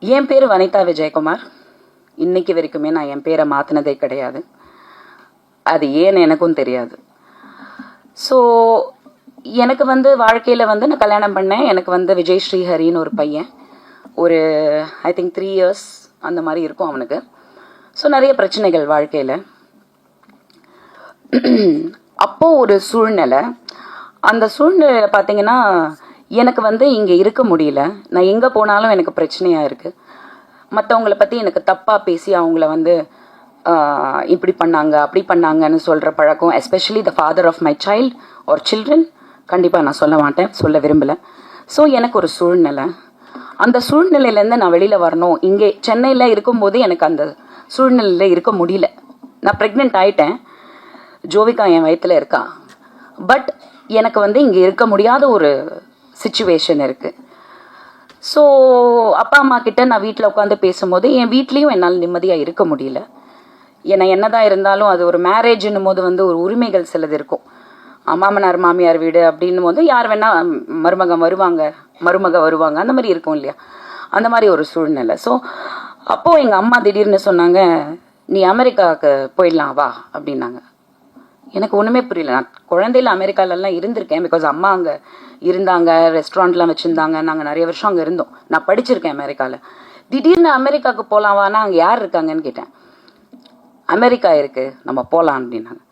என் பேர் வனிதா விஜயகுமார். இன்னைக்கு வரைக்குமே நான் என் பேரை மாற்றினதே கிடையாது. அது ஏன்னு எனக்கும் தெரியாது. ஸோ எனக்கு வாழ்க்கையில் நான் கல்யாணம் பண்ணேன். எனக்கு விஜய் ஸ்ரீஹரின்னு ஒரு பையன். ஒரு ஐ திங்க் 3 years அந்த மாதிரி இருக்கும் அவனுக்கு. ஸோ நிறைய பிரச்சனைகள் வாழ்க்கையில். அப்போது ஒரு சூழ்நிலை, அந்த சூழ்நிலை பார்த்தீங்கன்னா எனக்கு இங்கே இருக்க முடியல. நான் எங்கே போனாலும் எனக்கு பிரச்சனையாக இருக்குது. மற்றவங்கள பற்றி எனக்கு தப்பாக பேசி அவங்கள இப்படி பண்ணாங்க அப்படி பண்ணாங்கன்னு சொல்கிற பழக்கம், especially the father of my child or children, கண்டிப்பாக நான் சொல்ல மாட்டேன், சொல்ல விரும்பலை. ஸோ எனக்கு ஒரு சூழ்நிலை, அந்த சூழ்நிலையிலேருந்து நான் வெளியில் வரணும். இங்கே சென்னையில் இருக்கும்போது எனக்கு அந்த சூழ்நிலையில் இருக்க முடியல. நான் ப்ரெக்னென்ட் ஆகிட்டேன், ஜோவிகா என் வயிற்றில் இருக்கா. பட் எனக்கு இங்கே இருக்க முடியாத ஒரு சிச்சுவேஷன் இருக்குது. ஸோ அப்பா அம்மா கிட்ட நான் வீட்டில் உட்காந்து பேசும்போது என் வீட்லேயும் என்னால் நிம்மதியாக இருக்க முடியல. ஏன்னா என்னதான் இருந்தாலும் அது ஒரு மேரேஜ்னும் போது ஒரு உரிமைகள் சிலது இருக்கும். மாமனார் மாமியார் வீடு அப்படின்னும் போது யார் வேணால் மருமக வருவாங்க, அந்த மாதிரி இருக்கும் இல்லையா, அந்த மாதிரி ஒரு சூழ்நிலை. ஸோ அப்போது எங்கள் அம்மா திடீர்னு சொன்னாங்க, நீ அமெரிக்காவுக்கு போயிடலாம் வா அப்படின்னாங்க. எனக்கு ஒன்றுமே புரியல. நான் குழந்தையில் அமெரிக்காலெல்லாம் இருந்திருக்கேன், பிகாஸ் அம்மா அங்கே இருந்தாங்க, ரெஸ்டாரண்ட்லாம் வச்சுருந்தாங்க, நாங்கள் நிறைய வருஷம் அங்கே இருந்தோம், நான் படிச்சிருக்கேன் அமெரிக்காவில். திடீர்னு அமெரிக்காவுக்கு போகலாம் வானா, அங்கே யார் இருக்காங்கன்னு கேட்டேன். அமெரிக்கா இருக்குது, நம்ம போகலாம் அப்படின்னாங்க.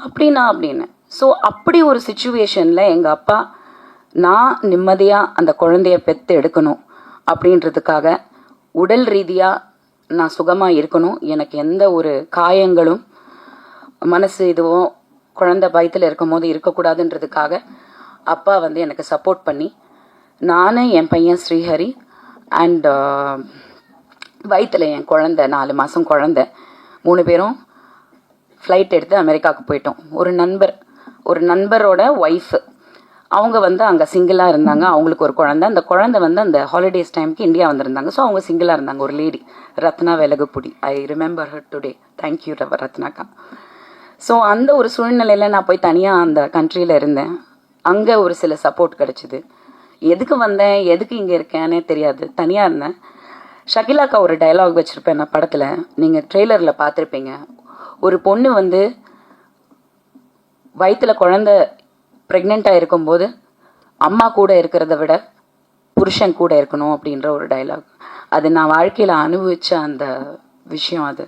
அப்படின்னு ஸோ அப்படி ஒரு சுச்சுவேஷனில் எங்கள் அப்பா நான் நிம்மதியாக அந்த குழந்தைய பெற்று எடுக்கணும் அப்படின்றதுக்காக, உடல் ரீதியாக நான் சுகமாக இருக்கணும், எனக்கு எந்த ஒரு காயங்களும் மனசு இதுவும் குழந்தை வயிற்றில் இருக்கும் போது இருக்கக்கூடாதுன்றதுக்காக அப்பா எனக்கு சப்போர்ட் பண்ணி, நான் என் பையன் ஸ்ரீஹரி அண்ட் வயிற்றில் என் குழந்தை 4 மாதம் குழந்தை, 3 பேரும் ஃப்ளைட் எடுத்து அமெரிக்காவுக்கு போயிட்டோம். ஒரு நண்பரோட ஒய்ஃபு, அவங்க அங்கே சிங்கிளாக இருந்தாங்க. அவங்களுக்கு ஒரு குழந்தை, அந்த குழந்தை அந்த ஹாலிடேஸ் டைமுக்கு இந்தியா வந்திருந்தாங்க. ஸோ அவங்க சிங்கிளாக இருந்தாங்க. ஒரு lady, Ratna Velagapudi, I remember her today, thank you ரத்னாக்கா. ஸோ அந்த ஒரு சூழ்நிலையில் நான் போய் தனியாக அந்த கண்ட்ரியில் இருந்தேன். அங்கே ஒரு சில சப்போர்ட் கிடச்சிது. எதுக்கு வந்தேன், எதுக்கு இங்கே இருக்கேன்னே தெரியாது, தனியாக இருந்தேன். ஷகிலாக்கா ஒரு டயலாக் வச்சுருப்பேன் நான் படத்தில், நீங்கள் ட்ரெய்லரில் பார்த்துருப்பீங்க. ஒரு பொண்ணு வயிற்றில் குழந்தை ப்ரெக்னெண்ட்டாக இருக்கும்போது அம்மா கூட இருக்கிறத விட புருஷன் கூட இருக்கணும் அப்படின்ற ஒரு டயலாக். அது நான் வாழ்க்கையில் அனுபவித்த அந்த விஷயம். அது